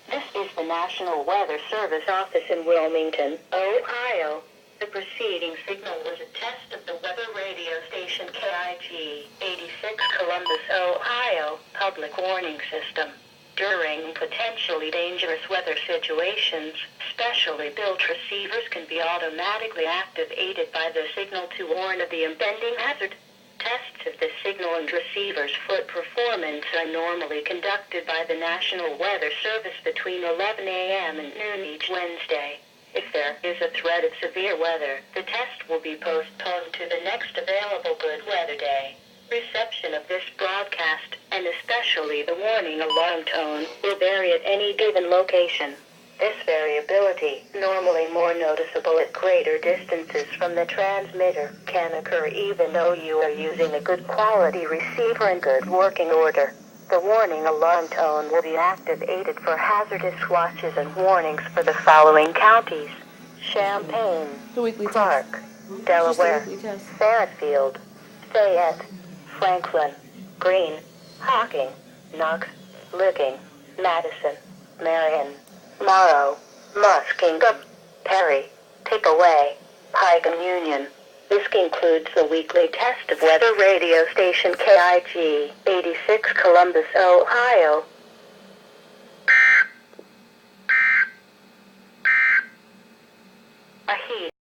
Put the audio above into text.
This is the National Weather Service office in Wilmington, Ohio. The preceding signal was a test of the weather radio station KIG 86 Columbus, Ohio, public warning system. During potentially dangerous weather situations, specially built receivers can be automatically activated by the signal to warn of the impending hazard. Tests of the signal and receiver's foot performance are normally conducted by the National Weather Service between 11 a.m. and noon each Wednesday. If there is a threat of severe weather, the test will be postponed to the next available good weather day. Reception of this broadcast, and especially the warning alarm tone, will vary at any given location. This variability, normally more noticeable at greater distances from the transmitter, can occur even though you are using a good quality receiver in good working order. The warning alarm tone will be activated for hazardous watches and warnings for the following counties: Champaign, Clark, Delaware, Fairfield, Fayette, Franklin, Greene, Hocking, Knox, Licking, Madison, Marion, Morrow, Muskingum, Perry, Pickaway, Pike and Union. This concludes the weekly test of weather radio station KIG 86 Columbus, Ohio.